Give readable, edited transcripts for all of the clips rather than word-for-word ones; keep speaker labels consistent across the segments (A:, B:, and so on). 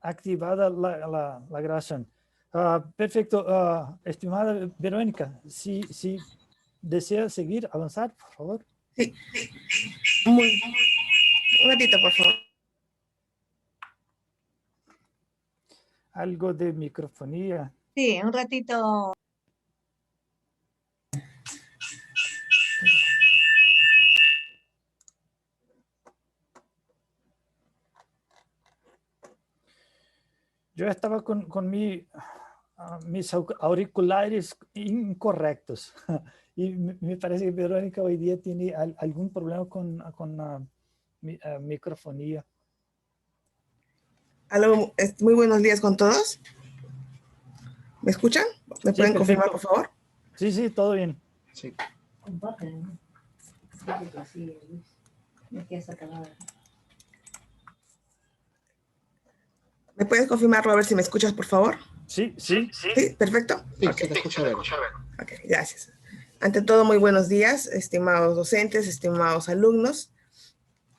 A: activada la grabación. Perfecto. Estimada Verónica, si desea seguir, avanzar, por favor.
B: Sí. Un ratito, por favor.
A: Algo de microfonía.
C: Sí, un ratito.
A: Yo estaba con mis auriculares incorrectos y me parece que Verónica hoy día tiene algún problema con microfonía.
B: Aló, muy buenos días con todos. ¿Me escuchan? ¿Me pueden confirmar, por favor?
A: Sí, sí, todo bien.
D: Sí.
B: ¿Me puedes confirmar, Robert, si me escuchas, por favor?
A: Sí, sí.
B: Sí, perfecto.
D: Sí, okay. Se te escucha bien.
B: Ok, gracias. Ante todo, muy buenos días, estimados docentes, estimados alumnos.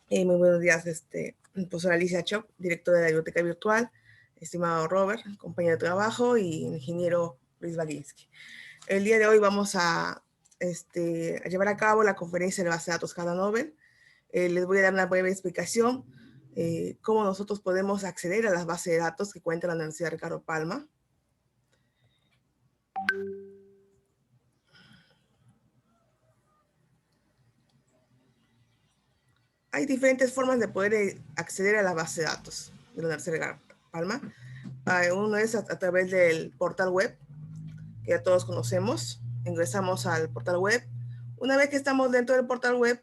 B: Muy buenos días, profesora Alicia Chop, directora de la Biblioteca Virtual, estimado Robert, compañero de trabajo, y el ingeniero Luis Baginski. El día de hoy vamos a llevar a cabo la conferencia de base de datos Canobel. Les voy a dar una breve explicación cómo nosotros podemos acceder a las bases de datos que cuenta la Universidad Ricardo Palma. Hay diferentes formas de poder acceder a la base de datos de la Universidad Ricardo Palma. Uno es a través del portal web, que ya todos conocemos. Ingresamos al portal web. Una vez que estamos dentro del portal web,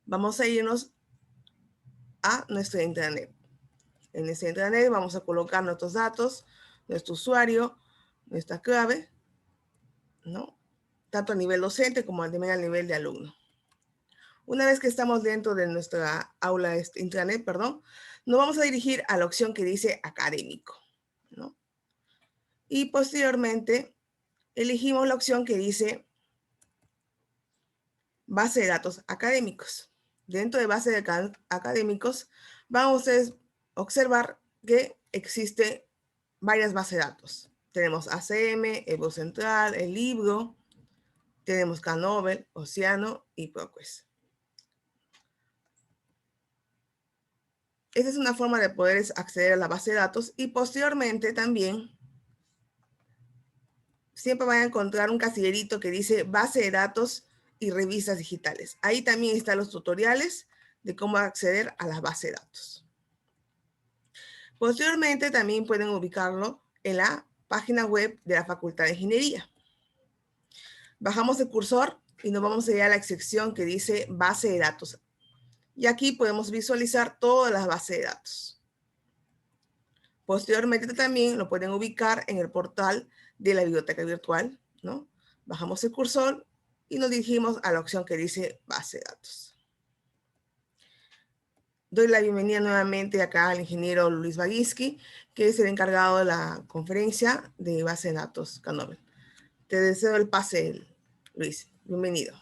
B: vamos a irnos a nuestra intranet. En esta intranet vamos a colocar nuestros datos, nuestro usuario, nuestra clave, ¿no? Tanto a nivel docente como también a nivel de alumno. Una vez que estamos dentro de nuestra aula intranet, perdón, nos vamos a dirigir a la opción que dice académico, ¿no? Y posteriormente elegimos la opción que dice base de datos académicos. Dentro de base de académicos van ustedes a observar que existen varias bases de datos. Tenemos ACM, Evo Central, El Libro, tenemos Canobel, Océano y ProQuest. Esa es una forma de poder acceder a la base de datos y posteriormente también siempre van a encontrar un casillerito que dice base de datos y revistas digitales. Ahí también están los tutoriales de cómo acceder a la base de datos. Posteriormente también pueden ubicarlo en la página web de la Facultad de Ingeniería. Bajamos el cursor y nos vamos a ir a la sección que dice base de datos. Y aquí podemos visualizar todas las bases de datos. Posteriormente también lo pueden ubicar en el portal de la biblioteca virtual, ¿no? Bajamos el cursor y nos dirigimos a la opción que dice base de datos. Doy la bienvenida nuevamente acá al ingeniero Luis Baginski, que es el encargado de la conferencia de base de datos Canobel. Te deseo el pase, Luis. Bienvenido.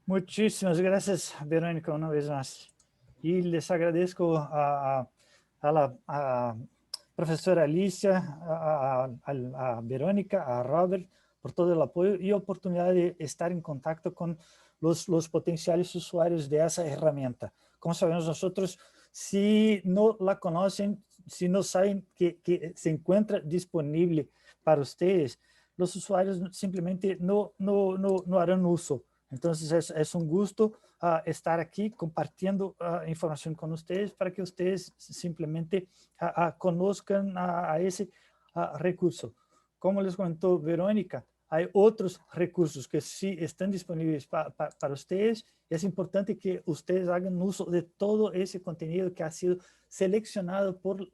A: Muchísimas gracias, Verónica, una vez más. Y les agradezco a la profesora Alicia, a Verónica, a Robert, por todo el apoyo y oportunidad de estar en contacto con los potenciales usuarios de esa herramienta. Como sabemos nosotros, si no la conocen, si no saben que se encuentra disponible para ustedes, los usuarios simplemente no harán uso. Entonces es un gusto estar aquí compartiendo información con ustedes para que ustedes simplemente conozcan a ese recurso. Como les comentó Verónica, hay otros recursos que sí están disponibles para ustedes y es importante que ustedes hagan uso de todo ese contenido que ha sido seleccionado por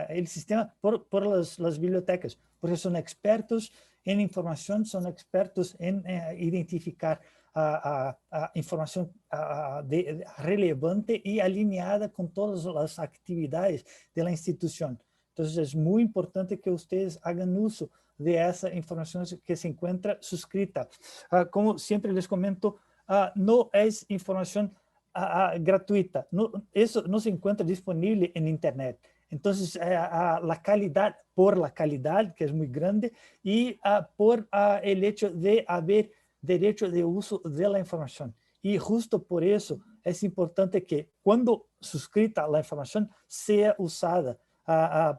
A: el sistema, por las bibliotecas, porque son expertos en información, son expertos en identificar información relevante y alineada con todas las actividades de la institución. Entonces es muy importante que ustedes hagan uso de esa información que se encuentra suscrita. Como siempre les comento, no es información gratuita. No, eso no se encuentra disponible en Internet. Entonces, la calidad, por la calidad, que es muy grande, y por el hecho de haber derecho de uso de la información. Y justo por eso es importante que cuando suscrita la información sea usada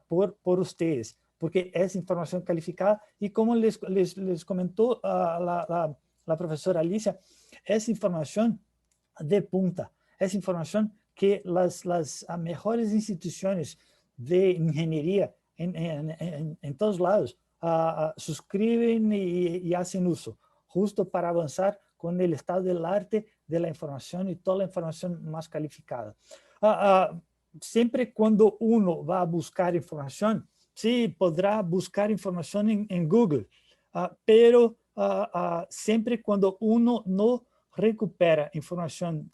A: por ustedes, porque es información calificada y como les comentó la profesora Alicia, es información de punta, es información que las mejores instituciones de ingeniería en todos lados suscriben y hacen uso, justo para avanzar con el estado del arte de la información y toda la información más calificada. Siempre cuando uno va a buscar información, sí, podrá buscar información en Google, pero siempre cuando uno no recupera información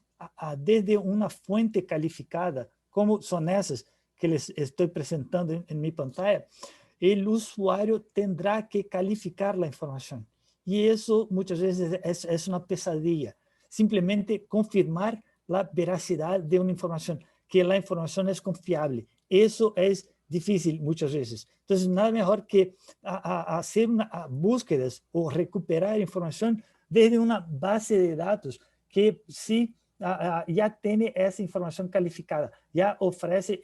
A: desde una fuente calificada, como son esas que les estoy presentando en mi pantalla, el usuario tendrá que calificar la información. Y eso muchas veces es una pesadilla. Simplemente confirmar la veracidad de una información, que la información es confiable. Eso es difícil muchas veces. Entonces, nada mejor que hacer búsquedas o recuperar información desde una base de datos que sí ya tiene esa información calificada, ya ofrece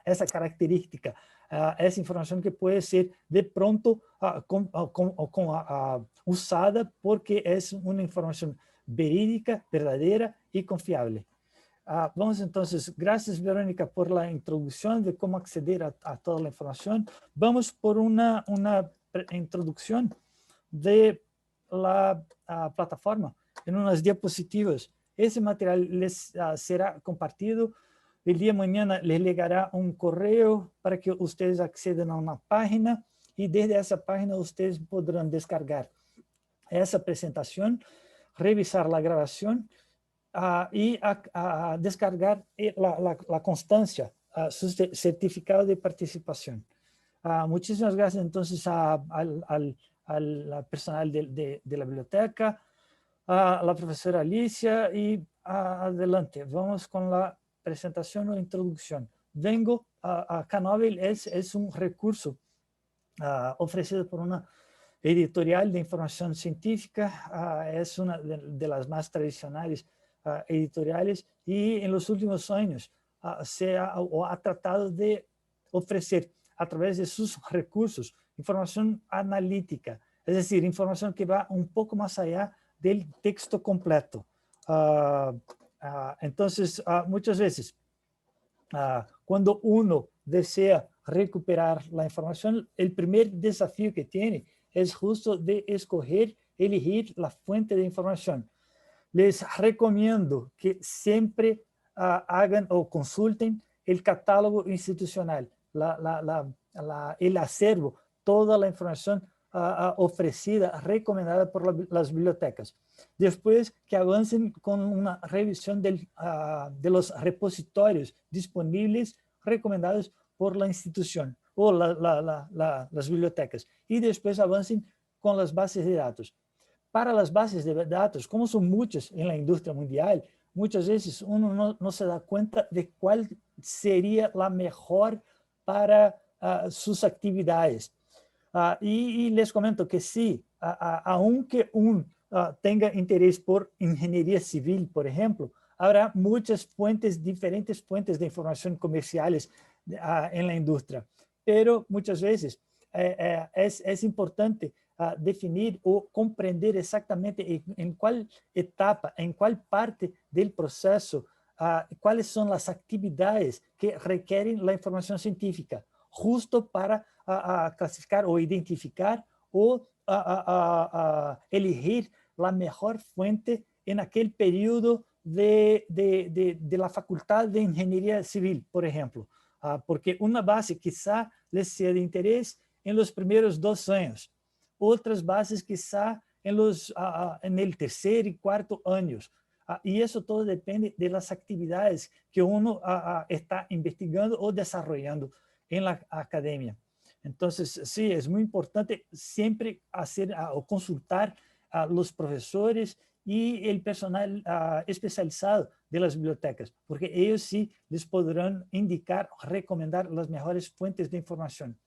A: essa característica, essa informação que pode ser de pronto usada porque é uma informação verídica, verdadeira e confiável. Vamos entonces, gracias Verónica por la introducción de cómo acceder a toda la información. Vamos por una introducción de la plataforma en unas diapositivas. Ese material les será compartido. El día de mañana les llegará un correo para que ustedes accedan a una página y desde esa página ustedes podrán descargar esa presentación, revisar la grabación y descargar la constancia, su certificado de participación. Muchísimas gracias entonces al personal de la biblioteca, a la profesora Alicia y adelante. Vamos con la presentación o introducción. Vengo a Canóvel es un recurso ofrecido por una editorial de información científica, es una de las más tradicionales editoriales y en los últimos años se ha tratado de ofrecer a través de sus recursos información analítica, es decir, información que va un poco más allá del texto completo. Entonces, muchas veces, cuando uno desea recuperar la información, el primer desafío que tiene es justo de elegir la fuente de información. Les recomiendo que siempre hagan o consulten el catálogo institucional, el acervo, toda la información ofrecida, recomendada por las bibliotecas. Después que avancen con una revisión de los repositorios disponibles recomendados por la institución o las bibliotecas. Y después avancen con las bases de datos. Para las bases de datos, como son muchas en la industria mundial, muchas veces uno no se da cuenta de cuál sería la mejor para sus actividades. Y les comento que sí, aunque tenga interés por ingeniería civil, por ejemplo, habrá muchas diferentes fuentes de información comerciales en la industria. Pero muchas veces es importante definir o comprender exactamente en cuál etapa, en cuál parte del proceso, cuáles son las actividades que requieren la información científica, justo para clasificar o identificar o elegir la mejor fuente en aquel periodo de la Facultad de Ingeniería Civil, por ejemplo, porque una base quizá les sea de interés en los primeros 2 años, otras bases quizá en el tercer y cuarto años. Y eso todo depende de las actividades que uno está investigando o desarrollando en la academia. Entonces, sí, es muy importante siempre hacer o consultar a los profesores y el personal especializado de las bibliotecas, porque ellos sí les podrán indicar, recomendar las mejores fuentes de información.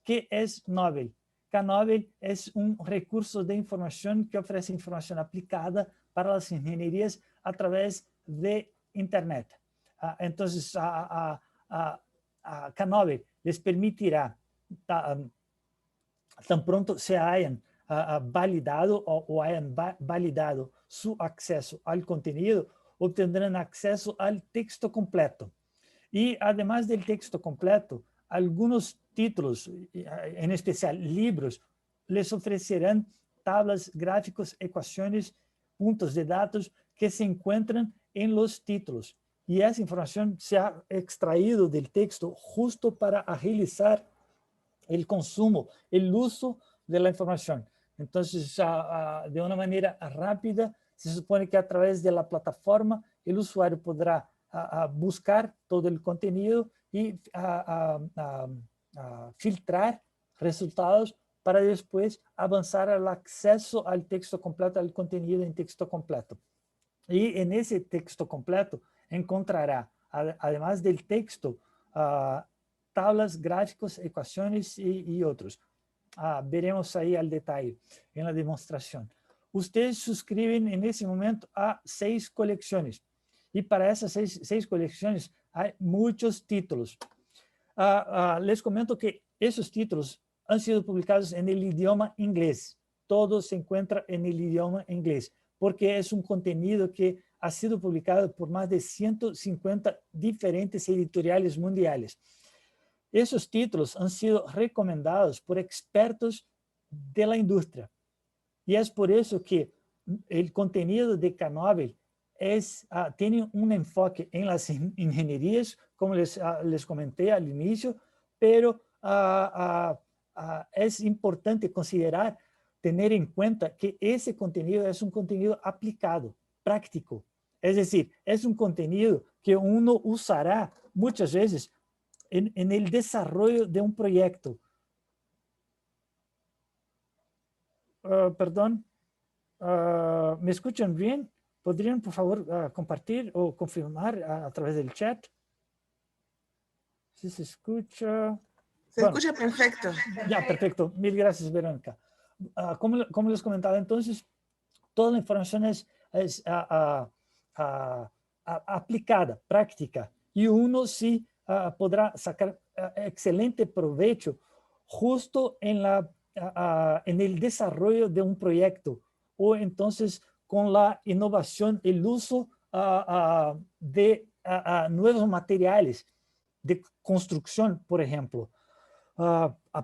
A: ¿Qué es Knobel? Knobel es un recurso de información que ofrece información aplicada para las ingenierías a través de Internet. Entonces, Knobel les permitirá, tan pronto se hayan validado o hayan validado su acceso al contenido, obtendrán acceso al texto completo. Y además del texto completo, algunos títulos, en especial libros, les ofrecerán tablas, gráficos, ecuaciones, puntos de datos que se encuentran en los títulos. Y esa información se ha extraído del texto justo para agilizar el consumo, el uso de la información. Entonces, de una manera rápida, se supone que a través de la plataforma el usuario podrá buscar todo el contenido y filtrar resultados para después avanzar al acceso al texto completo, al contenido en texto completo. Y en ese texto completo encontrará, además del texto, tablas, gráficos, ecuaciones y otros. Veremos ahí al detalle en la demostración. Ustedes suscriben en ese momento a 6 colecciones. Y para esas 6 colecciones hay muchos títulos. Les comento que esos títulos han sido publicados en el idioma inglés. Todo se encuentra en el idioma inglés, porque es un contenido que ha sido publicado por más de 150 diferentes editoriales mundiales. Esos títulos han sido recomendados por expertos de la industria. Y es por eso que el contenido de Knobel tiene un enfoque en las ingenierías, como les comenté al inicio, pero es importante considerar, tener en cuenta que ese contenido es un contenido aplicado, práctico. Es decir, es un contenido que uno usará muchas veces en el desarrollo de un proyecto. Perdón, ¿me escuchan bien? ¿Podrían, por favor, compartir o confirmar a través del chat? Si se escucha.
B: Se escucha perfecto.
A: Ya, perfecto. Mil gracias, Verónica. Como les comentaba, entonces, toda la información es aplicada, práctica, y uno sí podrá sacar excelente provecho justo en el desarrollo de un proyecto, o entonces con la innovación, el uso de nuevos materiales de construcción, por ejemplo.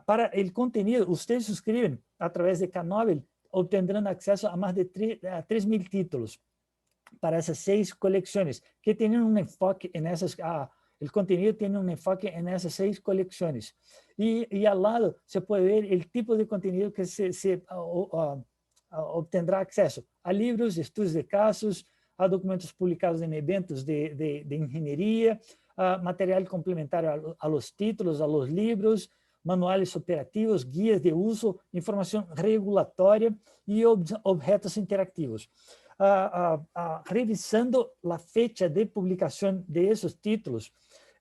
A: Para el contenido, ustedes suscriben a través de Knobel, obtendrán acceso a más de 3.000 títulos para esas 6 colecciones que tienen un enfoque en esas, el contenido tiene un enfoque en esas 6 colecciones. Y al lado se puede ver el tipo de contenido que se obtendrá acceso a libros, estudios de casos, a documentos publicados en eventos de ingeniería, material complementario a los títulos, a los libros, manuales operativos, guías de uso, información regulatoria y objetos interactivos. Revisando la fecha de publicación de esos títulos,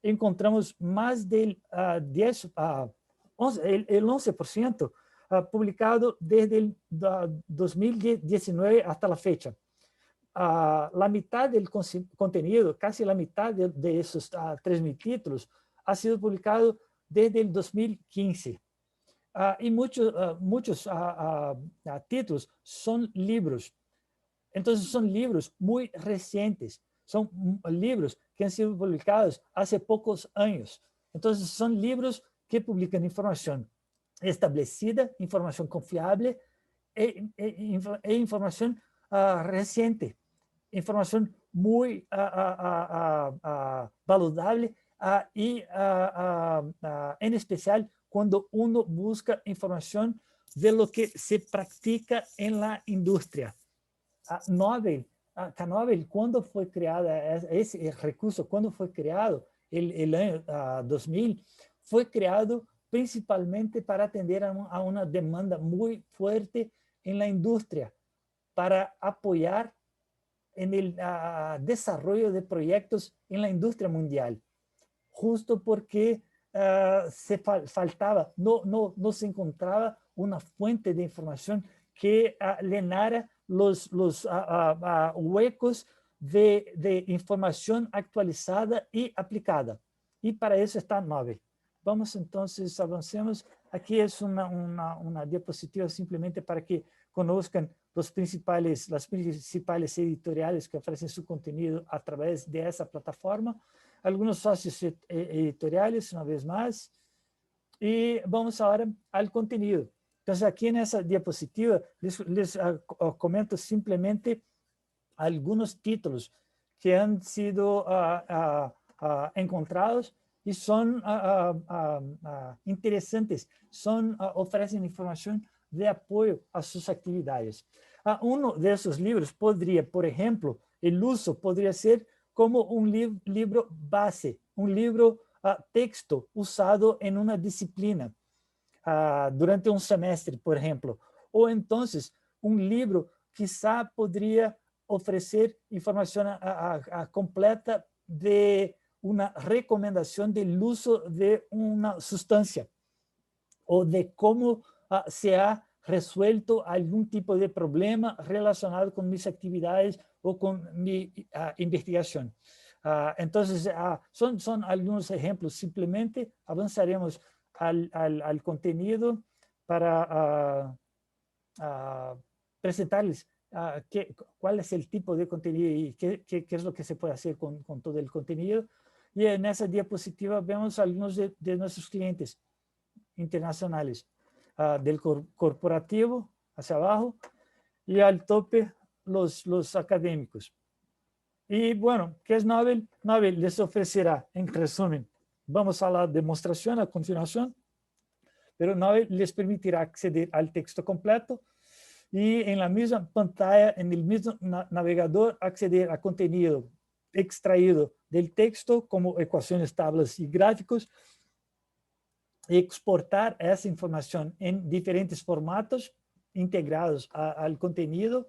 A: encontramos más del 11% publicado desde el 2019 hasta la fecha. La mitad del contenido, casi la mitad de esos 3.000 títulos, ha sido publicado desde el 2015. Y muchos títulos son libros. Entonces son libros muy recientes, son libros que han sido publicados hace pocos años. Entonces son libros que publican información establecida, información confiable e información reciente, información muy valorable y en especial cuando uno busca información de lo que se practica en la industria. Knobel, ¿cuándo fue creada ese recurso? ¿Cuándo fue creado? El año 2000. Fue creado principalmente para atender a una demanda muy fuerte en la industria, para apoyar en el desarrollo de proyectos en la industria mundial, justo porque faltaba, no se encontraba una fuente de información que llenara los huecos de información actualizada y aplicada. Y para eso está Novel. Vamos entonces, avancemos. Aquí es una diapositiva simplemente para que conozcan las principales editoriales que ofrecen su contenido a través de esa plataforma. Algunos socios editoriales, una vez más. Y vamos ahora al contenido. Entonces, aquí en esa diapositiva les comento simplemente algunos títulos que han sido encontrados y son interesantes, ofrecen información de apoyo a sus actividades. Uno de esos libros podría, por ejemplo, el uso podría ser como un libro base, un libro texto usado en una disciplina durante un semestre, por ejemplo. O entonces, un libro quizá podría ofrecer información completa de una recomendación del uso de una sustancia o de cómo se ha resuelto algún tipo de problema relacionado con mis actividades o con mi investigación. Entonces, son algunos ejemplos. Simplemente avanzaremos al contenido para presentarles cuál es el tipo de contenido y qué es lo que se puede hacer con todo el contenido. Y en esa diapositiva vemos algunos de nuestros clientes internacionales, del corporativo hacia abajo y al tope los académicos. Y bueno, ¿qué es Novel? Novel les ofrecerá, en resumen, vamos a la demostración a continuación, pero Novel les permitirá acceder al texto completo y en la misma pantalla, en el mismo navegador, acceder a contenido extraído del texto como ecuaciones, tablas y gráficos, exportar esa información en diferentes formatos integrados al contenido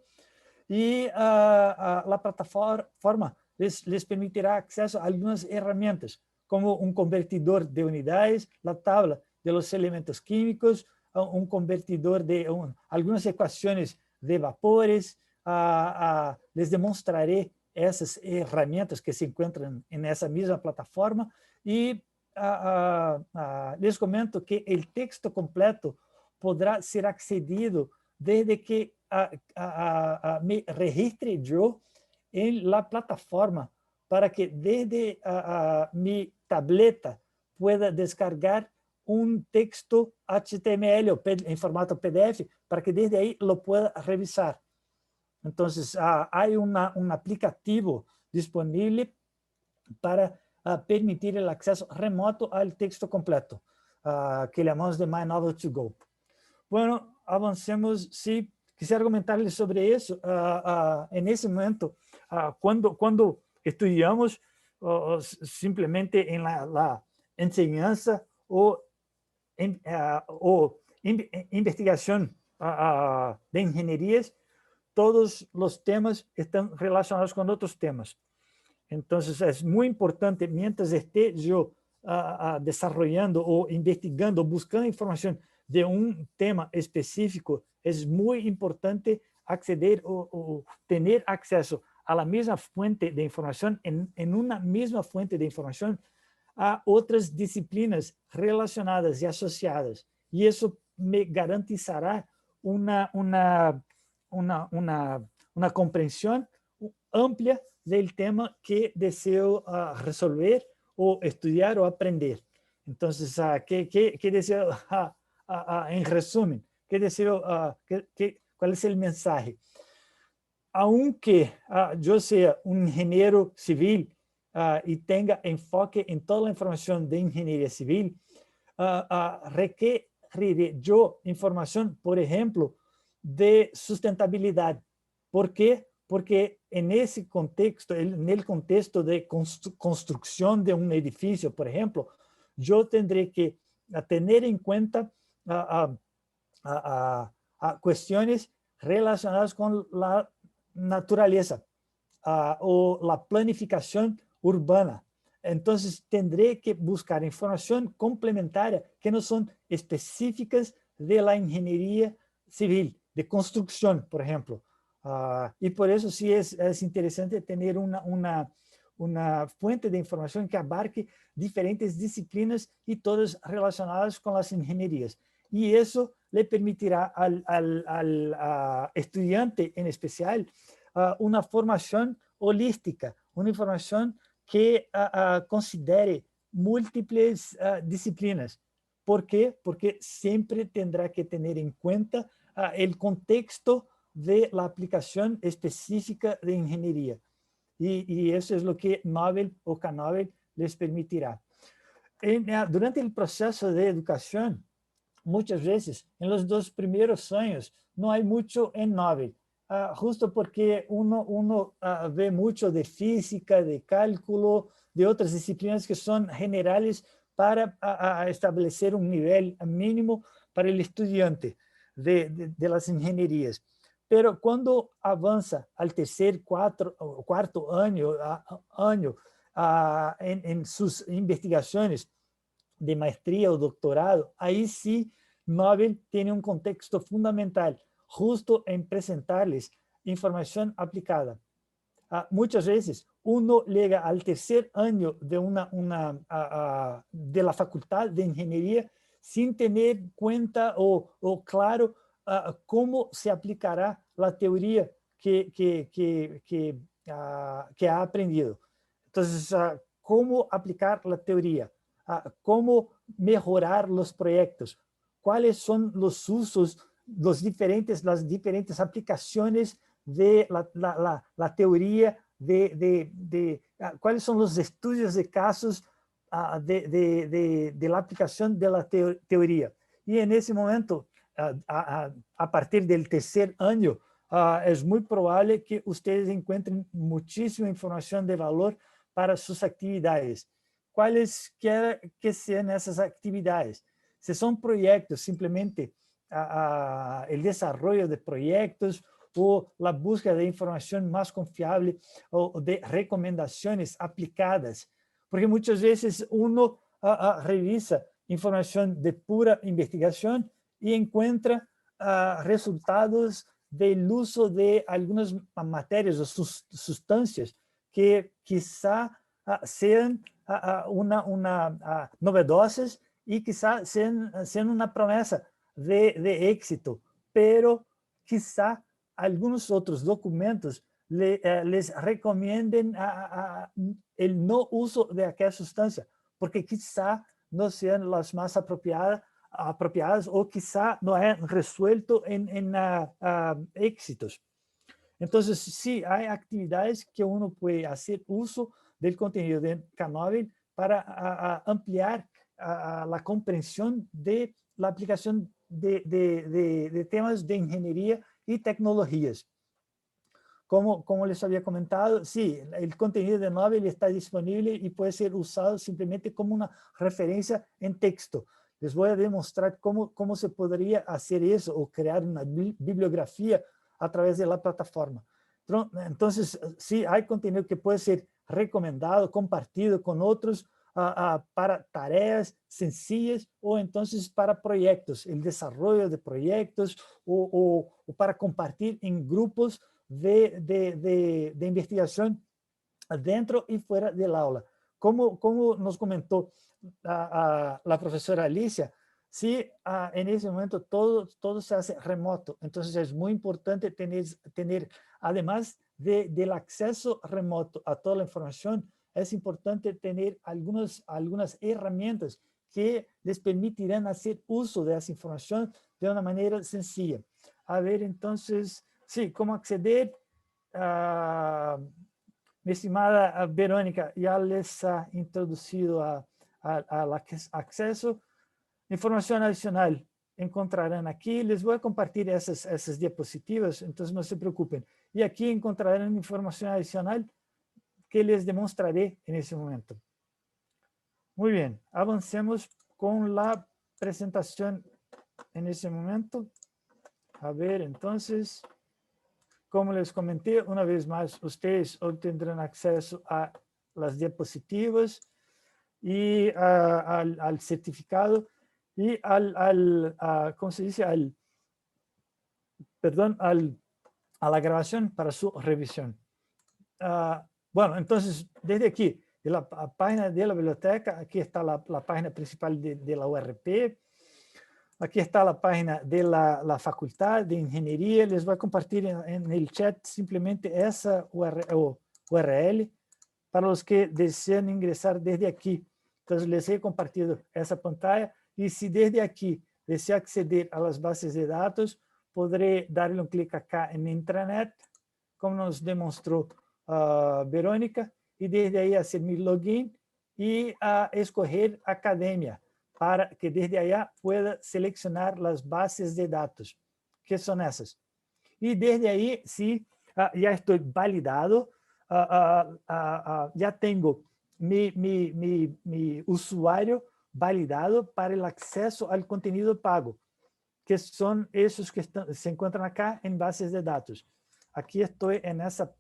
A: y la plataforma les permitirá acceso a algunas herramientas como un convertidor de unidades, la tabla de los elementos químicos, un convertidor de algunas ecuaciones de vapores. Les demostraré esas herramientas que se encuentran en esa misma plataforma y les comento que el texto completo podrá ser accedido desde que me registre yo en la plataforma para que desde mi tableta pueda descargar un texto HTML o en formato PDF para que desde ahí lo pueda revisar. Entonces, hay un aplicativo disponible para permitir el acceso remoto al texto completo, que llamamos de My Novel to Go. Bueno, avancemos. Sí, quisiera comentarles sobre eso. En ese momento, cuando estudiamos simplemente en la enseñanza o investigación de ingenierías, todos los temas están relacionados con otros temas. Entonces, es muy importante, mientras esté yo desarrollando o investigando, buscando información de un tema específico, es muy importante acceder o tener acceso a la misma fuente de información, en una misma fuente de información, a otras disciplinas relacionadas y asociadas. Y eso me garantizará una comprensión amplia del tema que deseo resolver o estudiar o aprender. Entonces, ¿qué deseo, en resumen, qué deseo, cuál es el mensaje? Aunque yo sea un ingeniero civil y tenga enfoque en toda la información de ingeniería civil, requeriré yo información, por ejemplo, de sustentabilidad. ¿Por qué? Porque en ese contexto, en el contexto de construcción de un edificio, por ejemplo, yo tendré que tener en cuenta cuestiones relacionadas con la naturaleza o la planificación urbana. Entonces, tendré que buscar información complementaria que no son específicas de la ingeniería civil, de construcción, por ejemplo. Y por eso sí es interesante tener una fuente de información que abarque diferentes disciplinas y todas relacionadas con las ingenierías. Y eso le permitirá al estudiante en especial una formación holística, una información que considere múltiples disciplinas. ¿Por qué? Porque siempre tendrá que tener en cuenta el contexto de la aplicación específica de ingeniería. Y eso es lo que Nobel o Canobel les permitirá. Durante el proceso de educación, muchas veces, en los 2 primeros años, no hay mucho en Nobel, justo porque uno ve mucho de física, de cálculo, de otras disciplinas que son generales para establecer un nivel mínimo para el estudiante de las ingenierías. Pero cuando avanza al tercer, cuarto año en sus investigaciones de maestría o doctorado, ahí sí Nobel tiene un contexto fundamental, justo en presentarles información aplicada. Muchas veces uno llega al tercer año de, de la facultad de ingeniería sin tener cuenta o claro cómo se aplicará la teoría que ha aprendido. Entonces, ¿cómo aplicar la teoría? ¿Cómo mejorar los proyectos? ¿Cuáles son los usos, las diferentes aplicaciones de la teoría, cuáles son los estudios de casos de la aplicación de la teoría? Y en ese momento, a partir del tercer año, es muy probable que ustedes encuentren muchísima información de valor para sus actividades. Cuáles que sean esas actividades. Si son proyectos, simplemente el desarrollo de proyectos o la búsqueda de información más confiable o de recomendaciones aplicadas. Porque muchas veces uno revisa información de pura investigación y encuentra resultados del uso de algunas materias o sustancias que quizá sean novedosas y quizá sean una promesa de éxito, pero quizá algunos otros documentos les recomienden el no uso de aquella sustancia, porque quizá no sean las más apropiadas o quizá no hayan resuelto en éxitos. Entonces, sí, hay actividades que uno puede hacer uso del contenido de Canobel para ampliar la comprensión de la aplicación de temas de ingeniería y tecnologías. Como les había comentado, sí, el contenido de Nobel está disponible y puede ser usado simplemente como una referencia en texto. Les voy a demostrar cómo se podría hacer eso o crear una bibliografía a través de la plataforma. Entonces, sí, hay contenido que puede ser recomendado, compartido con otros para tareas sencillas o entonces para proyectos, el desarrollo de proyectos o para compartir en grupos de investigación dentro y fuera del aula. Como nos comentó la profesora Alicia, sí, en ese momento todo se hace remoto, entonces es muy importante tener además del acceso remoto a toda la información, es importante tener algunas herramientas que les permitirán hacer uso de esa información de una manera sencilla. A ver, entonces, sí, ¿cómo acceder? Mi estimada Verónica, ya les ha introducido al acceso. Información adicional encontrarán aquí. Les voy a compartir esas diapositivas, entonces no se preocupen. Y aquí encontrarán información adicional que les demostraré en ese momento. Muy bien, avancemos con la presentación en ese momento. A ver, entonces, como les comenté, una vez más, ustedes obtendrán acceso a las diapositivas y al certificado y ¿cómo se dice? Perdón, a la grabación para su revisión. Bueno, entonces, desde aquí, de la página de la biblioteca, aquí está la página principal de la URP. Aquí está la página de la Facultad de Ingeniería. Les voy a compartir en el chat simplemente esa URL para los que desean ingresar desde aquí. Entonces, les he compartido esa pantalla. Y si desde aquí desea acceder a las bases de datos, podré darle un clic acá en intranet, como nos demostró Verónica, y desde ahí hacer mi login y escoger academia, para que desde allá pueda seleccionar las bases de datos, que son esas. Y desde ahí, sí, ya estoy validado, ya tengo mi usuario validado para el acceso al contenido pago, que son esos que se encuentran acá en bases de datos. Aquí estoy en esa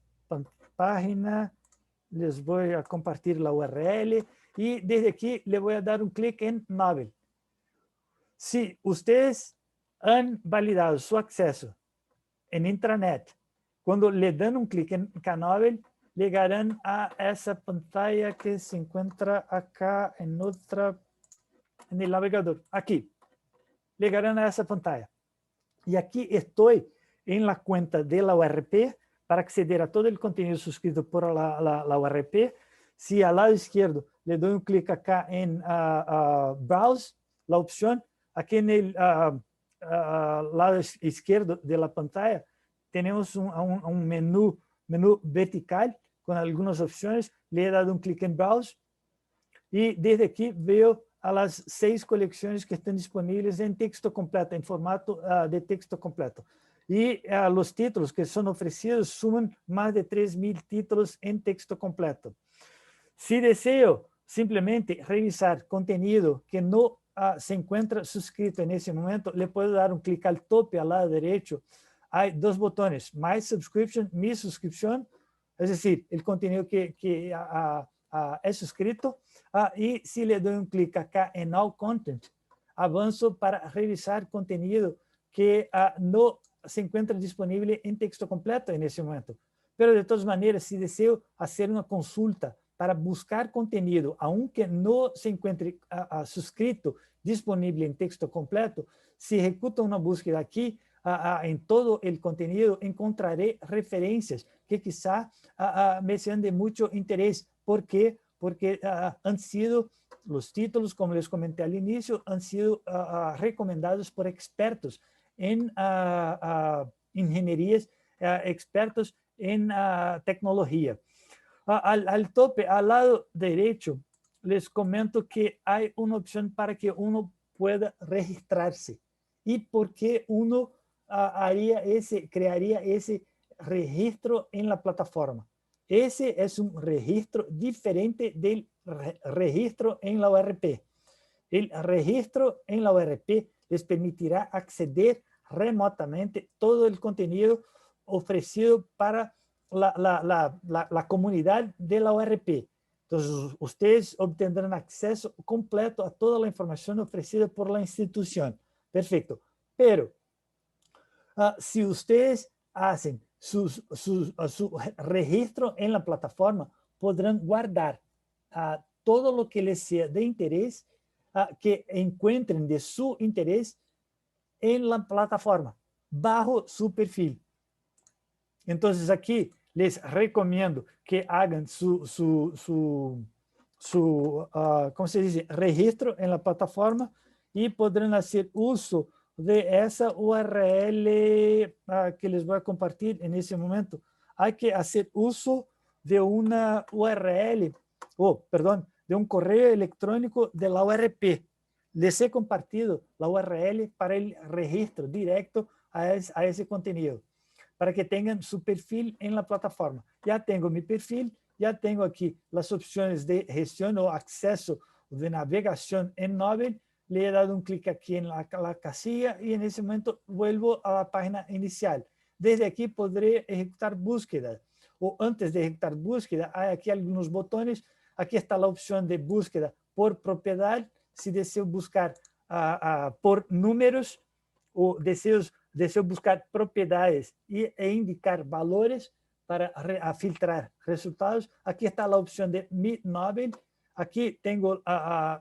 A: página, les voy a compartir la URL y desde aquí le voy a dar un clic en Novel. Si ustedes han validado su acceso en intranet, cuando le dan un clic en Canóvel, llegarán a esa pantalla que se encuentra acá en el navegador. Aquí, llegarán a esa pantalla. Y aquí estoy en la cuenta de la URP para acceder a todo el contenido suscrito por la URP. Si al lado izquierdo le doy un clic acá en Browse, la opción, aquí en el lado izquierdo de la pantalla tenemos un menú vertical con algunas opciones. Le he dado un clic en Browse y desde aquí veo a las 6 colecciones que están disponibles en texto completo, en formato de texto completo. Y los títulos que son ofrecidos suman más de 3.000 títulos en texto completo. Si deseo simplemente revisar contenido que no se encuentra suscrito en ese momento, le puedo dar un clic al tope al lado derecho. Hay 2 botones, My Subscription, mi suscripción, es decir, el contenido que es suscrito. Y si le doy un clic acá en All Content, avanzo para revisar contenido que no se encuentra disponible en texto completo en ese momento. Pero de todas maneras, si deseo hacer una consulta para buscar contenido, aunque no se encuentre suscrito, disponible en texto completo, si ejecuto una búsqueda aquí, en todo el contenido encontraré referencias que quizá me sean de mucho interés. ¿Por qué? Porque han sido los títulos, como les comenté al inicio, han sido recomendados por expertos en ingenierías, expertos en tecnología. Al tope, al lado derecho, les comento que hay una opción para que uno pueda registrarse. ¿Y por qué uno crearía ese registro en la plataforma? Ese es un registro diferente del registro en la URP. El registro en la URP les permitirá acceder remotamente todo el contenido ofrecido para la comunidad de la URP. Entonces, ustedes obtendrán acceso completo a toda la información ofrecida por la institución. Perfecto. Pero, si ustedes hacen su registro en la plataforma, podrán guardar todo lo que les sea de interés, que encuentren de su interés en la plataforma, bajo su perfil. Entonces, aquí les recomiendo que hagan ¿cómo se dice? Registro en la plataforma y podrán hacer uso de esa URL que les voy a compartir en ese momento. Hay que hacer uso de una URL, de un correo electrónico de la URP. Les he compartido la URL para el registro directo a ese contenido, para que tengan su perfil en la plataforma. Ya tengo mi perfil, ya tengo aquí las opciones de gestión o acceso de navegación en Novel. le he dado un clic aquí en la casilla y en ese momento vuelvo a la página inicial. Desde aquí podré ejecutar búsqueda, o antes de ejecutar búsqueda hay aquí algunos botones. Aquí está la opción de búsqueda por propiedad, si deseo buscar por números o deseo buscar propiedades e indicar valores para filtrar resultados. Aquí está la opción de Mi Novel. Aquí tengo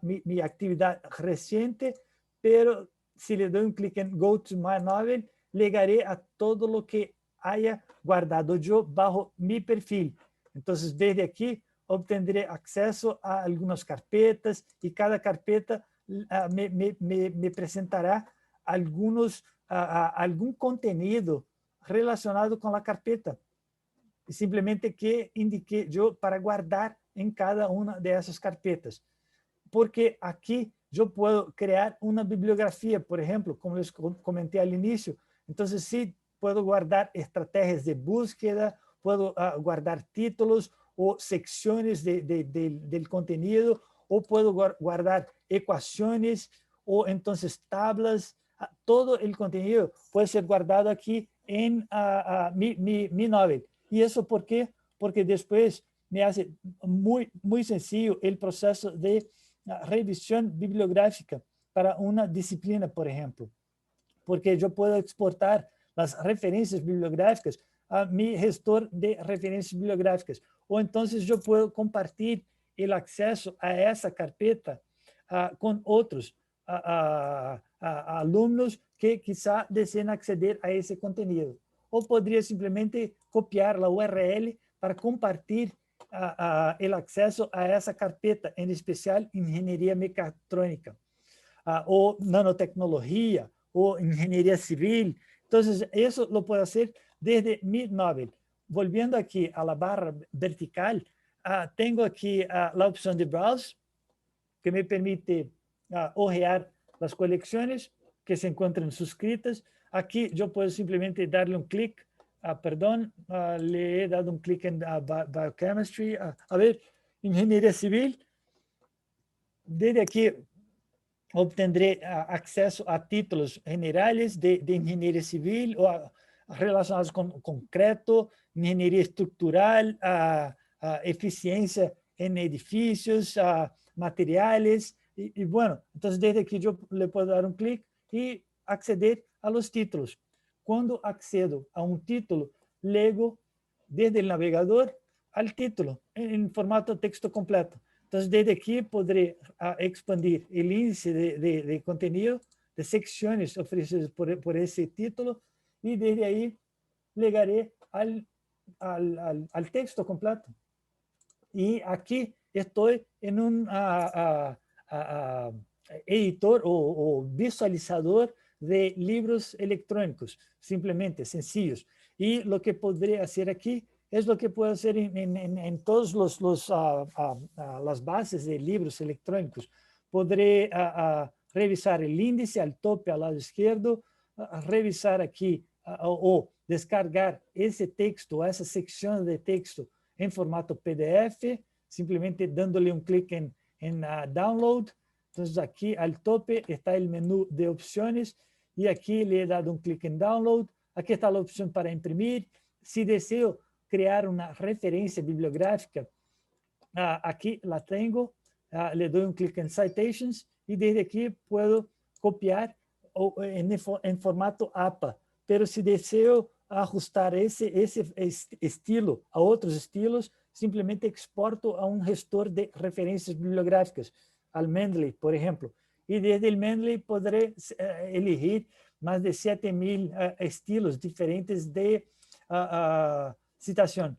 A: mi actividad reciente, pero si le doy un clic en Go to My Novel, llegaré a todo lo que haya guardado yo bajo mi perfil. Entonces, desde aquí obtendré acceso a algunas carpetas y cada carpeta me presentará algún contenido relacionado con la carpeta. Simplemente que indiqué yo para guardar en cada una de esas carpetas. Porque aquí yo puedo crear una bibliografía, por ejemplo, como les comenté al inicio. Entonces, sí, puedo guardar estrategias de búsqueda, puedo guardar títulos o secciones del contenido, o puedo guardar ecuaciones o entonces tablas. Todo el contenido puede ser guardado aquí en mi Novel. ¿Y eso por qué? Porque después me hace muy sencillo el proceso de revisión bibliográfica para una disciplina, por ejemplo, porque yo puedo exportar las referencias bibliográficas a mi gestor de referencias bibliográficas, o entonces yo puedo compartir el acceso a esa carpeta con otros alumnos que quizá deseen acceder a ese contenido. O podría simplemente copiar la URL para compartir el acceso a esa carpeta, en especial ingeniería mecatrónica, o nanotecnología, o ingeniería civil. Entonces, eso lo puedo hacer desde mi Novel. Volviendo aquí a la barra vertical, tengo aquí la opción de Browse, que me permite hojear las colecciones que se encuentran suscritas. Aquí yo puedo simplemente darle un clic. Le he dado un clic en Biochemistry. A ver, Ingeniería Civil. Desde aquí obtendré acceso a títulos generales de Ingeniería Civil o relacionados con concreto, ingeniería estructural, eficiencia en edificios, materiales. Y bueno, entonces desde aquí yo le puedo dar un clic y acceder a los títulos. Cuando accedo a un título, leo desde el navegador al título en formato texto completo. Entonces, desde aquí podré expandir el índice de contenido, de secciones ofrecidas por ese título, y desde ahí llegaré al texto completo. Y aquí estoy en un editor o visualizador de libros electrónicos, simplemente sencillos. Y lo que podré hacer aquí es lo que puedo hacer en todas las bases de libros electrónicos. Podré revisar el índice al tope al lado izquierdo, revisar aquí o descargar ese texto, esa sección de texto en formato PDF, simplemente dándole un clic en Download. Entonces aquí al tope está el menú de opciones y aquí le he dado un clic en Download. Aquí está la opción para imprimir. Si deseo crear una referencia bibliográfica, aquí la tengo. Le doy un clic en Citations y desde aquí puedo copiar en formato APA. Pero si deseo ajustar ese estilo a otros estilos, simplemente exporto a un gestor de referencias bibliográficas, al Mendeley, por ejemplo. Y desde el Mendeley podré elegir más de 7,000 estilos diferentes de citación.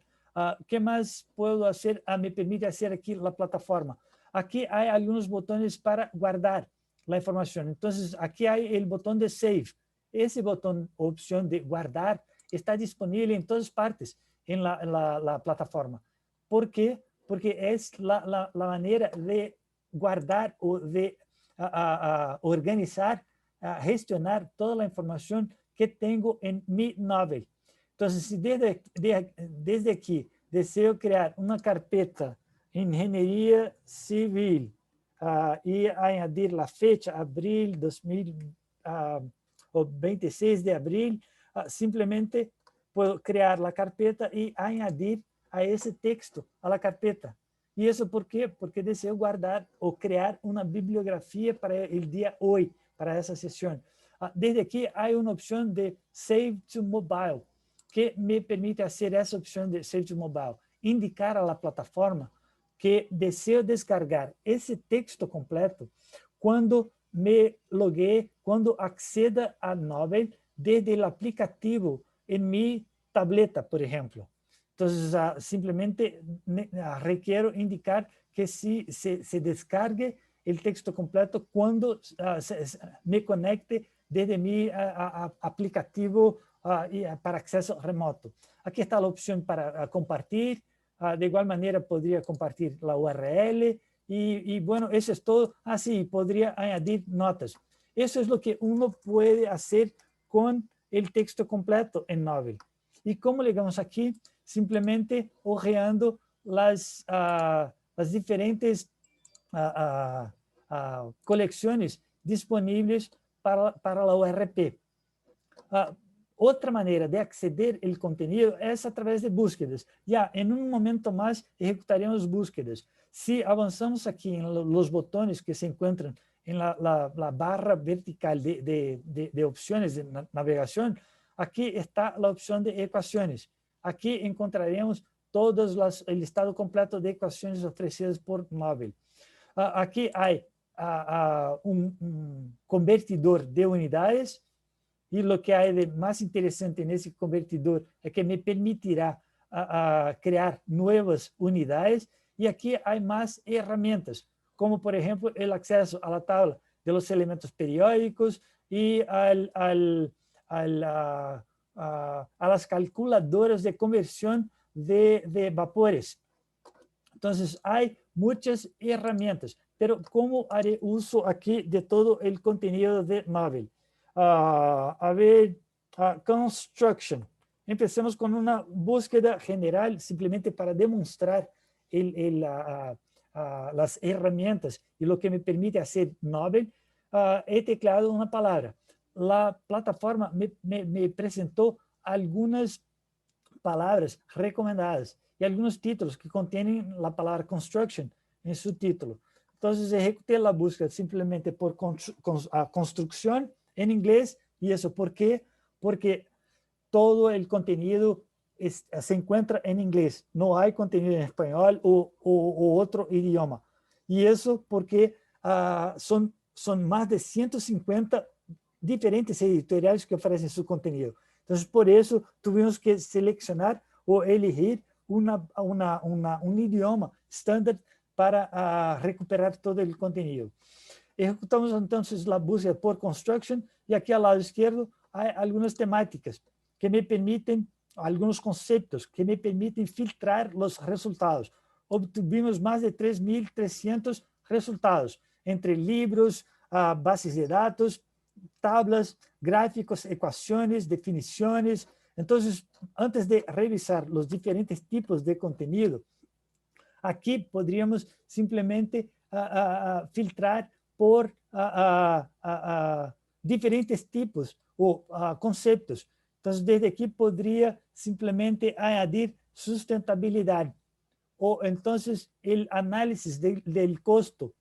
A: ¿Qué más puedo hacer? Me permite hacer aquí la plataforma. Aquí hay algunos botones para guardar la información. Entonces, aquí hay el botón de Save. Ese botón, opción de guardar, está disponible en todas partes en la plataforma. ¿Por qué? Porque es la manera de guardar o de organizar, gestionar toda la información que tengo en mi Novel. Entonces, si desde aquí deseo crear una carpeta Ingeniería Civil, y añadir la fecha, abril 26 de abril, simplemente puedo crear la carpeta y añadir a ese texto a la carpeta. ¿Y eso por qué? Porque deseo guardar o crear una bibliografía para el día hoy, para esa sesión. Desde aquí hay una opción de Save to Mobile, que me permite hacer esa opción de Save to Mobile, indicar a la plataforma que deseo descargar ese texto completo cuando me loguee, cuando acceda a Novel desde el aplicativo en mi tableta, por ejemplo. Entonces, simplemente requiero indicar que se descargue el texto completo cuando me conecte desde mi aplicativo para acceso remoto. Aquí está la opción para compartir. De igual manera, podría compartir la URL. Y bueno, eso es todo. Sí, podría añadir notas. Eso es lo que uno puede hacer con el texto completo en Novel. ¿Y cómo llegamos aquí? Simplemente hojeando las diferentes colecciones disponibles para la URP. Otra manera de acceder al contenido es a través de búsquedas. Ya en un momento más ejecutaremos búsquedas. Si avanzamos aquí en los botones que se encuentran en la barra vertical de opciones de navegación, aquí está la opción de ecuaciones. Aquí encontraremos el listado completo de ecuaciones ofrecidas por Novel. Aquí hay un convertidor de unidades. Y lo que hay de más interesante en ese convertidor es que me permitirá crear nuevas unidades. Y aquí hay más herramientas, como por ejemplo el acceso a la tabla de los elementos periódicos y a las calculadoras de conversión de vapores. Entonces, hay muchas herramientas, pero ¿cómo haré uso aquí de todo el contenido de Novel? A ver, construction. Empecemos con una búsqueda general, simplemente para demostrar las herramientas y lo que me permite hacer Novel. He tecleado una palabra. La plataforma me presentó algunas palabras recomendadas y algunos títulos que contienen la palabra construction en su título. Entonces, ejecuté la búsqueda simplemente por construcción en inglés. ¿Y eso por qué? Porque todo el contenido se encuentra en inglés. No hay contenido en español o otro idioma. Y eso porque son más de 150 diferentes editoriales que ofrecen su contenido. Entonces, por eso tuvimos que seleccionar o elegir un idioma estándar para recuperar todo el contenido. Ejecutamos entonces la búsqueda por construction y aquí al lado izquierdo hay algunas temáticas que me permiten, algunos conceptos que me permiten filtrar los resultados. Obtuvimos más de 3.300 resultados entre libros, bases de datos, tablas, gráficos, ecuaciones, definiciones. Entonces, antes de revisar los diferentes tipos de contenido, aquí podríamos simplemente filtrar por diferentes tipos o conceptos. Entonces, desde aquí podría simplemente añadir sustentabilidad o entonces el análisis del costo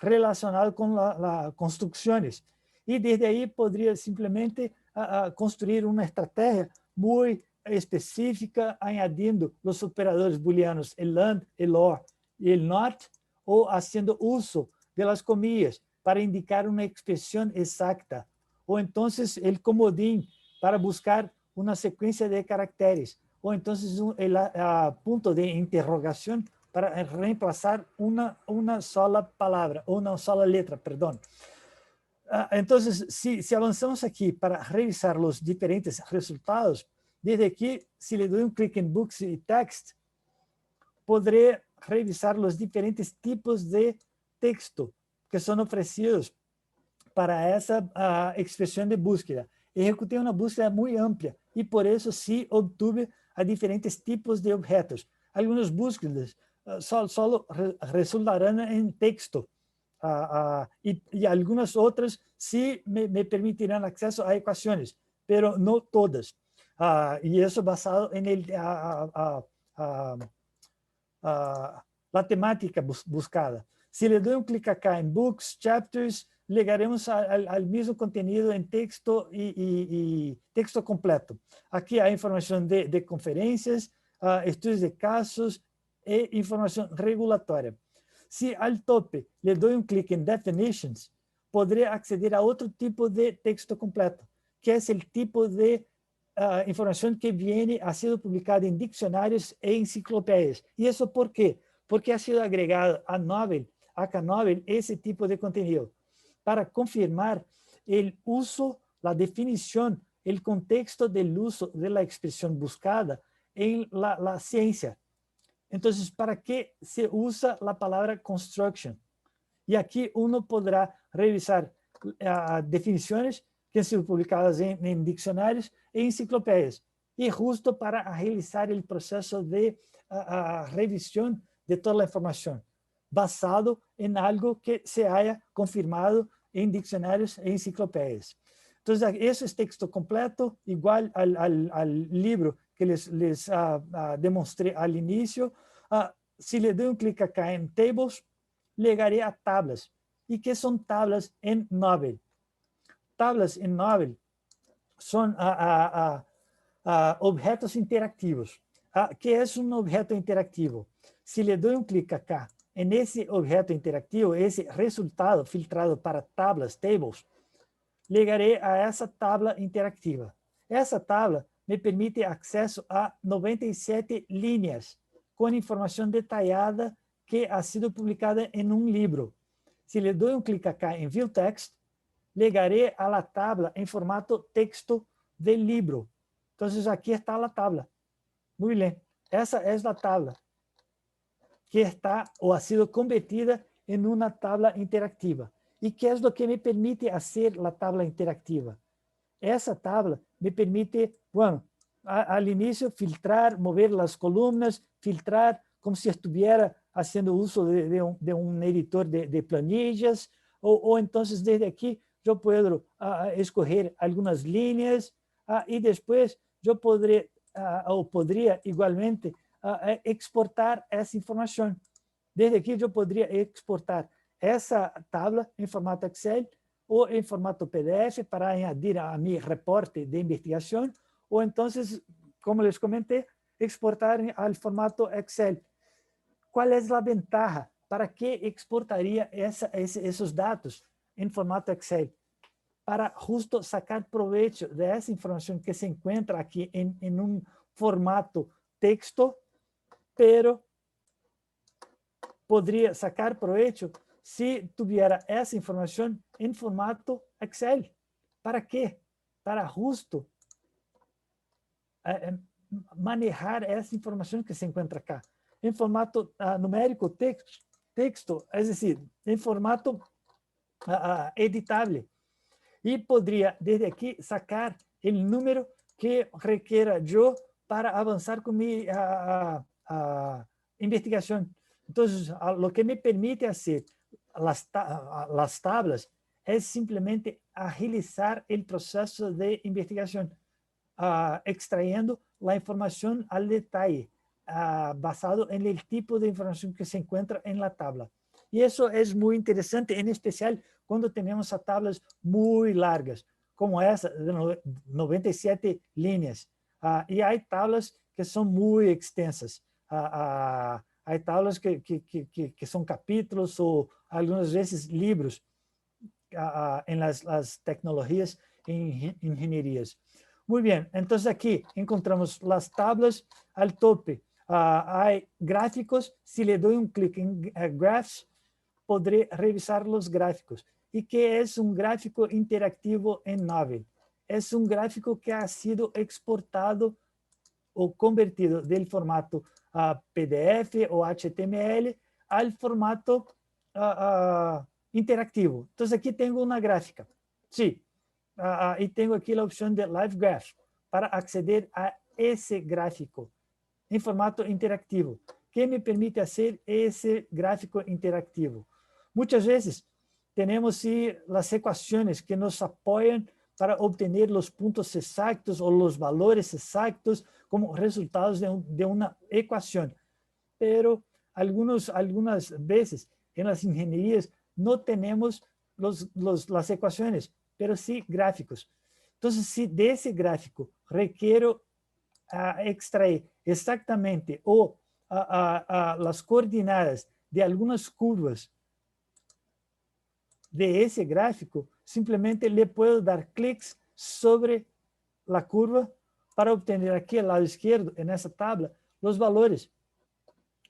A: relacionado con las construcciones. Y desde ahí podría simplemente construir una estrategia muy específica, añadiendo los operadores booleanos, el AND, el OR y el NOT, o haciendo uso de las comillas para indicar una expresión exacta, o entonces el comodín para buscar una secuencia de caracteres, o entonces el punto de interrogación para reemplazar una sola palabra, o una sola letra, perdón. Entonces, si avanzamos aquí para revisar los diferentes resultados, desde aquí, si le doy un clic en Books y Text, podré revisar los diferentes tipos de texto que son ofrecidos para esa expresión de búsqueda. Ejecuté una búsqueda muy amplia y por eso sí obtuve a diferentes tipos de objetos. Algunas búsquedas solo resultarán en texto y algunas otras sí me permitirán acceso a ecuaciones, pero no todas. Y eso basado en la temática buscada. Si le doy un clic acá en Books, Chapters, llegaremos al mismo contenido en texto y texto completo. Aquí hay información de conferencias, estudios de casos e información regulatoria. Si al tope le doy un clic en Definitions, podré acceder a otro tipo de texto completo, que es el tipo de información que ha sido publicada en diccionarios e enciclopedias. ¿Y eso por qué? Porque ha sido agregado a Knovel ese tipo de contenido para confirmar el uso, la definición, el contexto del uso de la expresión buscada en la ciencia. Entonces, ¿para qué se usa la palabra construction? Y aquí uno podrá revisar definiciones que han sido publicadas en diccionarios e enciclopedias. Y justo para agilizar el proceso de revisión de toda la información, basado en algo que se haya confirmado en diccionarios e enciclopedias. Entonces, eso es texto completo, igual al libro que les demostré al inicio. Si le doy un clic acá en Tables, llegaré a tablas. ¿Y qué son tablas en Knovel? Tablas en Knovel son objetos interactivos. ¿Qué es un objeto interactivo? Si le doy un clic acá en ese objeto interactivo, ese resultado filtrado para tablas, tables, llegaré a esa tabla interactiva. Esa tabla me permite acceso a 97 líneas con información detallada que ha sido publicada en un libro. Si le doy un clic acá en View Text, llegaré a la tabla en formato texto del libro. Entonces, aquí está la tabla. Muy bien. Esa es la tabla que está o ha sido convertida en una tabla interactiva. ¿Y qué es lo que me permite hacer la tabla interactiva? Esa tabla me permite, bueno, al inicio filtrar, mover las columnas, filtrar como si estuviera haciendo uso de un editor de planillas, o entonces desde aquí yo puedo escoger algunas líneas y después yo podría igualmente exportar esa información. Desde aquí yo podría exportar esa tabla en formato Excel o en formato PDF para añadir a mi reporte de investigación, o entonces, como les comenté, exportar al formato Excel. ¿Cuál es la ventaja? ¿Para qué exportaría esos datos en formato Excel? Para justo sacar provecho de esa información que se encuentra aquí en un formato texto, pero podría sacar provecho si tuviera esa información en formato Excel. ¿Para qué? Para justo manejar esa información que se encuentra acá en formato numérico, texto, es decir, en formato editable. Y podría desde aquí sacar el número que requiera yo para avanzar con mi investigación. Entonces, lo que me permite hacer las tablas es simplemente agilizar el proceso de investigación, extrayendo la información al detalle, basado en el tipo de información que se encuentra en la tabla. Y eso es muy interesante, en especial cuando tenemos tablas muy largas, como esa de 97 líneas. Y hay tablas que son muy extensas. Hay tablas que son capítulos o algunas veces libros en las tecnologías e ingenierías. Muy bien, entonces aquí encontramos las tablas al tope. Hay gráficos. Si le doy un clic en Graphs, podré revisar los gráficos. ¿Y qué es un gráfico interactivo en Knovel? Es un gráfico que ha sido exportado o convertido del formato PDF o HTML al formato interactivo. Entonces aquí tengo una gráfica. Sí, y tengo aquí la opción de Live Graph para acceder a ese gráfico en formato interactivo. ¿Qué me permite hacer ese gráfico interactivo? Muchas veces tenemos sí, las ecuaciones que nos apoyan para obtener los puntos exactos o los valores exactos como resultados de una ecuación. Pero algunas veces en las ingenierías no tenemos las ecuaciones, pero sí gráficos. Entonces, si de ese gráfico requiero extraer exactamente o las coordenadas de algunas curvas de ese gráfico, simplemente le puedo dar clics sobre la curva para obtener aquí al lado izquierdo, en esa tabla, los valores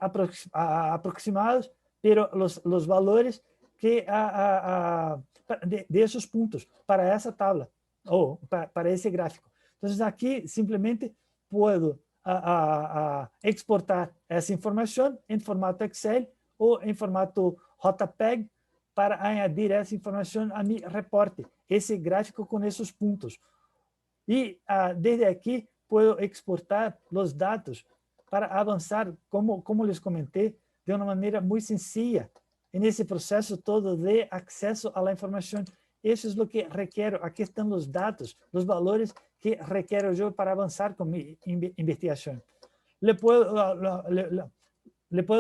A: aproximados, pero los valores que, de esos puntos para esa tabla o para ese gráfico. Entonces, aquí simplemente puedo exportar essa informação em formato Excel ou em formato JPEG para añadir essa informação a mi reporte, esse gráfico com esses pontos. E desde aqui, puedo exportar os dados para avançar, como les comentei, de uma maneira muito sencilla nesse processo todo de acesso à informação. Isso é o que requero. Aqui estão os dados, os valores que requero eu para avançar com minha investigação. Le puedo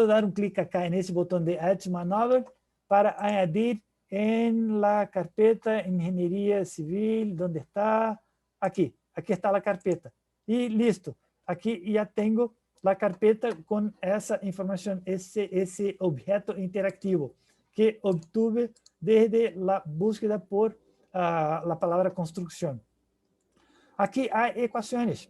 A: dar um clique acá nesse botão de Add Maneuver para añadir en la carpeta Ingeniería Civil, ¿dónde está? Aquí está la carpeta. Y listo, aquí ya tengo la carpeta con esa información, ese objeto interactivo que obtuve desde la búsqueda por la palabra construcción. Aquí hay ecuaciones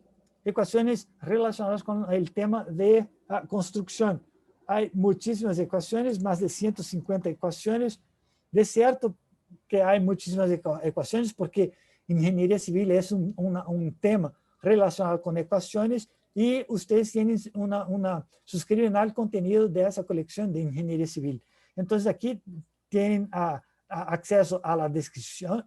A: relacionadas con el tema de construcción. Hay muchísimas ecuaciones, más de 150 ecuaciones. De cierto que hay muchísimas ecuaciones porque ingeniería civil es un tema relacionado con ecuaciones y ustedes suscriben al contenido de esa colección de ingeniería civil. Entonces aquí tienen acceso a la descripción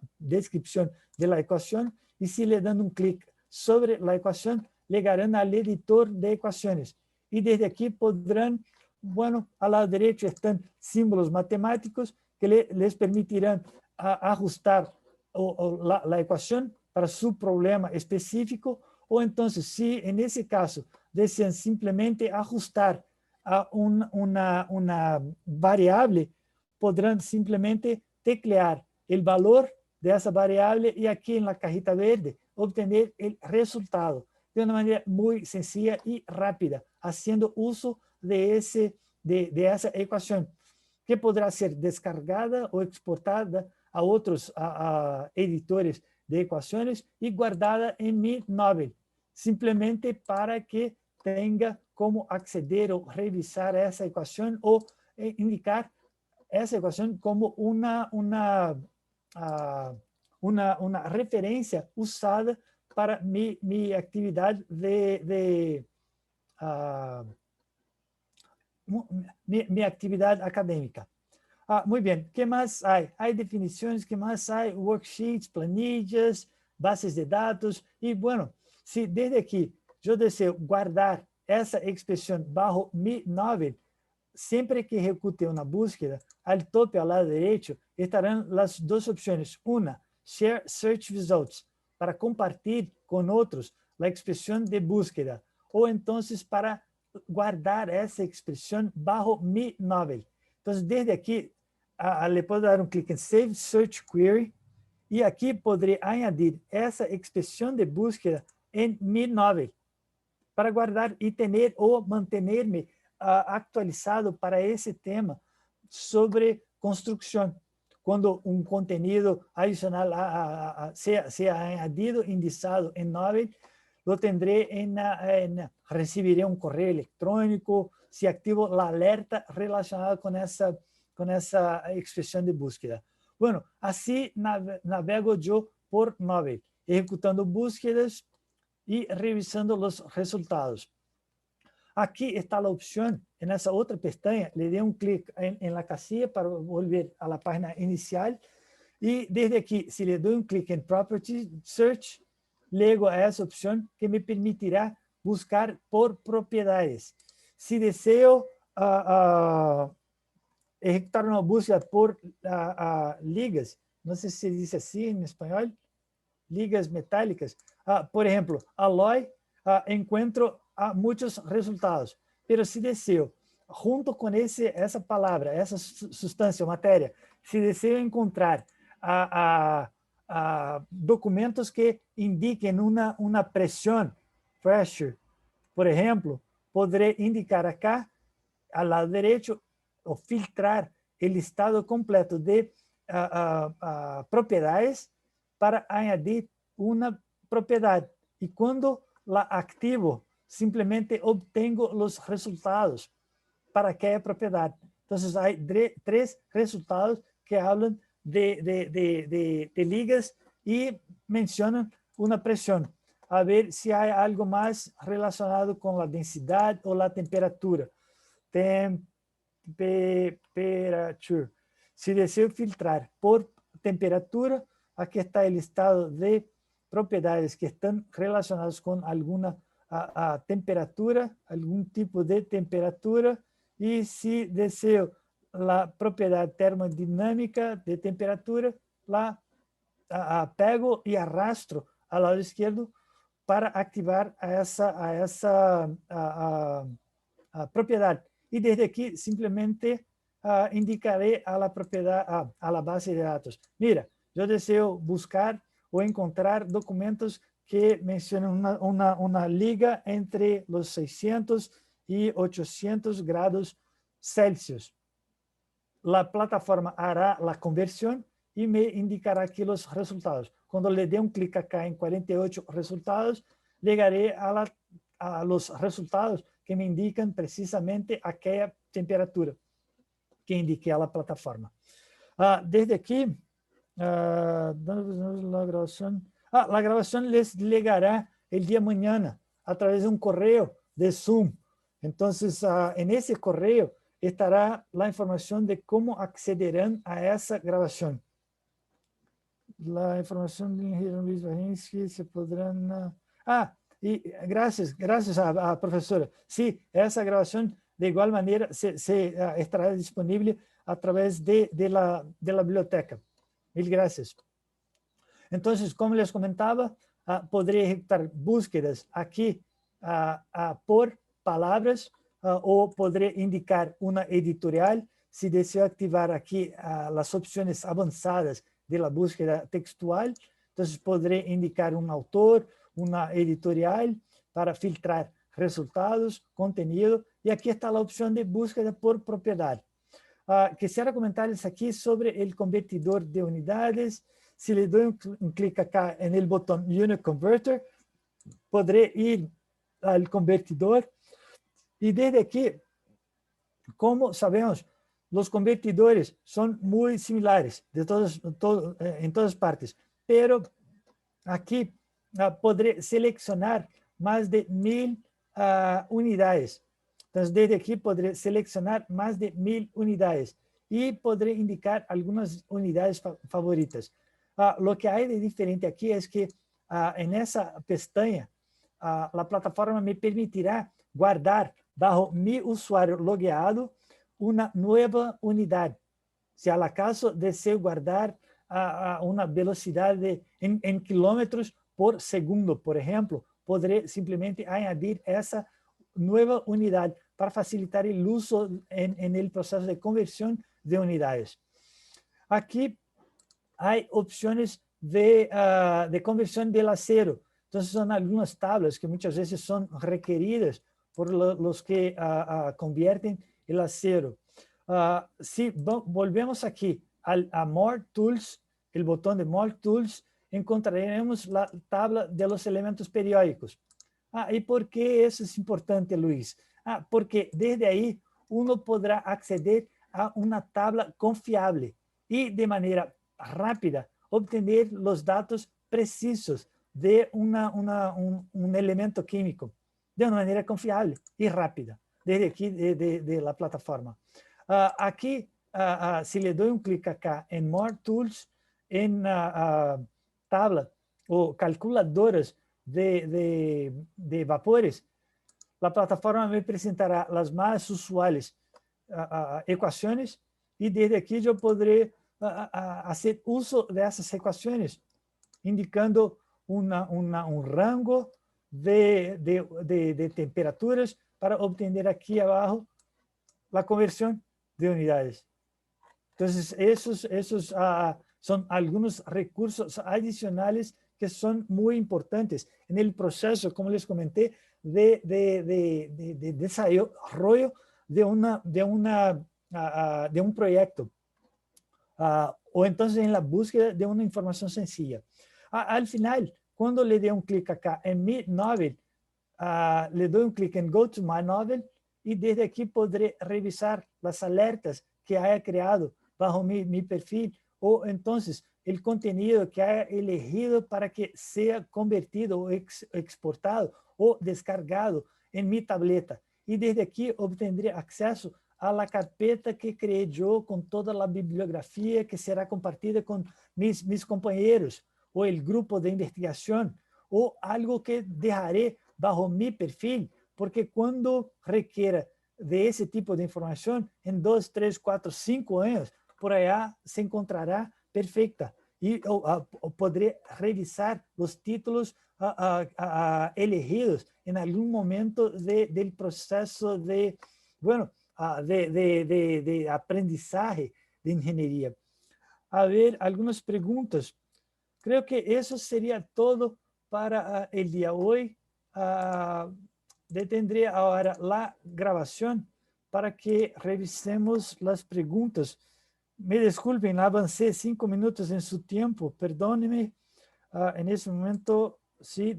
A: de la ecuación y si le dan un clic sobre la ecuación, llegarán al editor de ecuaciones. Y desde aquí podrán, bueno, al lado derecho están símbolos matemáticos que les permitirán ajustar la ecuación para su problema específico, o entonces, si en ese caso desean simplemente ajustar a una variable, podrán simplemente teclear el valor de esa variable y aquí en la cajita verde obtener el resultado de una manera muy sencilla y rápida, haciendo uso de esa ecuación, que podrá ser descargada o exportada a otros editores de ecuaciones y guardada en mi Nobel, simplemente para que tenga cómo acceder o revisar esa ecuación o indicar esa ecuación como una referencia usada para mi actividad mi actividad académica. Muy bien, ¿qué más hay? Hay definiciones, ¿qué más hay? Worksheets, planillas, bases de datos. Y bueno, si desde aquí yo deseo guardar esa expresión bajo mi Nobel, siempre que ejecute una búsqueda, al tope al lado derecho estarán las dos opciones. Una, Share Search Results, para compartir con otros la expresión de búsqueda, o entonces para guardar esa expresión bajo mi Nobel. Entonces, desde aquí le puedo dar un clic en Save Search Query y aquí podré añadir esa expresión de búsqueda en mi Nobel para guardar y tener o mantenerme actualizado para ese tema sobre construcción. Cuando un contenido adicional sea añadido, indexado en Nobel, lo tendré recibiré un correo electrónico si activo la alerta relacionada con esa expresión de búsqueda. Bueno, así navego yo por Nobel, ejecutando búsquedas y revisando los resultados. Aquí está la opción, en esa otra pestaña, le doy un clic en la casilla para volver a la página inicial. Y desde aquí, si le doy un clic en Property Search, llego a esa opción que me permitirá buscar por propiedades. Si deseo ejecutar una búsqueda por ligas, no sé si se dice así en español, ligas metálicas. Por ejemplo, Alloy, encuentro muchos resultados, pero si deseo, junto con esa palabra, essa sustancia o matéria, se deseo encontrar documentos que indiquem uma pressão, pressure, por exemplo, poderei indicar acá, ao lado direito, ou filtrar o listado completo de propriedades para añadir uma propriedade. E quando la activo, simplesmente obtengo os resultados para aquela propriedade. Então, há 3 resultados que falam de ligas e mencionam uma pressão. A ver se há algo mais relacionado com a densidade ou a temperatura. Temperature. Se desejo filtrar por temperatura, aqui está o listado de propriedades que estão relacionadas com alguma temperatura, algum tipo de temperatura, e se desejo a propriedade termodinâmica de temperatura, lá pego e arrastro ao lado esquerdo para ativar essa propriedade. E desde aqui, simplesmente indicarei a propriedade, a base de dados. Mira, eu desejo buscar ou encontrar documentos que mencionam uma liga entre os 600 e 800 graus Celsius. A plataforma fará a conversão e me indicará aqui os resultados. Quando le dê clique acá em 48 resultados, chegarei a los resultados que me indicam precisamente aquela temperatura que indiquei a plataforma. Desde aqui, a gravação les llegará el día mañana a través de un correo de Zoom. Entonces, en ese correo estará la información de cómo accederán a esa grabación. La información de Luis Bahinsky se podrán... y gracias a profesora. Sí, esa grabación de igual manera se estará disponible a través de la biblioteca. Mil gracias. Entonces, como les comentaba, podré ejecutar búsquedas aquí por palabras o podré indicar una editorial si deseo activar aquí las opciones avanzadas de la búsqueda textual. Entonces, podré indicar un autor, una editorial para filtrar resultados, contenido. Y aquí está la opción de búsqueda por propiedad. Quisiera comentarles aquí sobre el convertidor de unidades. Si le doy un clic acá en el botón Unit Converter, podré ir al convertidor. Y desde aquí, como sabemos, los convertidores son muy similares en todas partes. Pero aquí podré seleccionar más de 1000 unidades. Entonces, desde aquí podré seleccionar más de 1000 unidades y podré indicar algunas unidades favoritas. Lo que hay de diferente aquí es que en esa pestaña, la plataforma me permitirá guardar bajo mi usuario logueado una nueva unidad. Si al acaso deseo guardar una velocidad en kilómetros por segundo, por ejemplo, podré simplemente añadir esa nueva unidad para facilitar el uso en el proceso de conversión de unidades. Aquí hay opciones de conversión del acero. Entonces son algunas tablas que muchas veces son requeridas por los que convierten el acero. Si volvemos aquí a More Tools, el botón de More Tools, encontraremos la tabla de los elementos periódicos. ¿Y por qué eso es importante, Luis? Porque desde ahí uno podrá acceder a una tabla confiable y de manera rápida obtener los datos precisos de un elemento químico de una manera confiable y rápida, desde aquí de la plataforma. Aquí, si le doy un clic acá en More Tools, en tabla o calculadoras de vapores, la plataforma me presentará las más usuales ecuaciones y desde aquí yo podré hacer uso de esas ecuaciones, indicando un rango de temperaturas para obtener aquí abajo la conversión de unidades. Entonces, esos son algunos recursos adicionales que son muy importantes en el proceso, como les comenté, de desarrollo de un proyecto. O entonces en la búsqueda de una información sencilla. Al final, cuando le dé un clic acá en mi novel, le doy un clic en Go to My Novel y desde aquí podré revisar las alertas que haya creado bajo mi perfil o entonces el contenido que haya elegido para que sea convertido o exportado o descargado en mi tableta. Y desde aquí obtendré acceso a la carpeta que creé yo con toda la bibliografía que será compartida con mis compañeros o el grupo de investigación o algo que dejaré bajo mi perfil, porque cuando requiera de ese tipo de información, en 2, 3, 4, 5 años, por allá se encontrará perfecta y podré revisar los títulos elegidos en algún momento del proceso de, bueno, de aprendizaje de ingeniería. A ver, algunas preguntas. Creo que eso sería todo para el día de hoy. Detendré ahora la grabación para que revisemos las preguntas. Me disculpen, avancé 5 minutos en su tiempo, perdónenme. En ese momento, sí,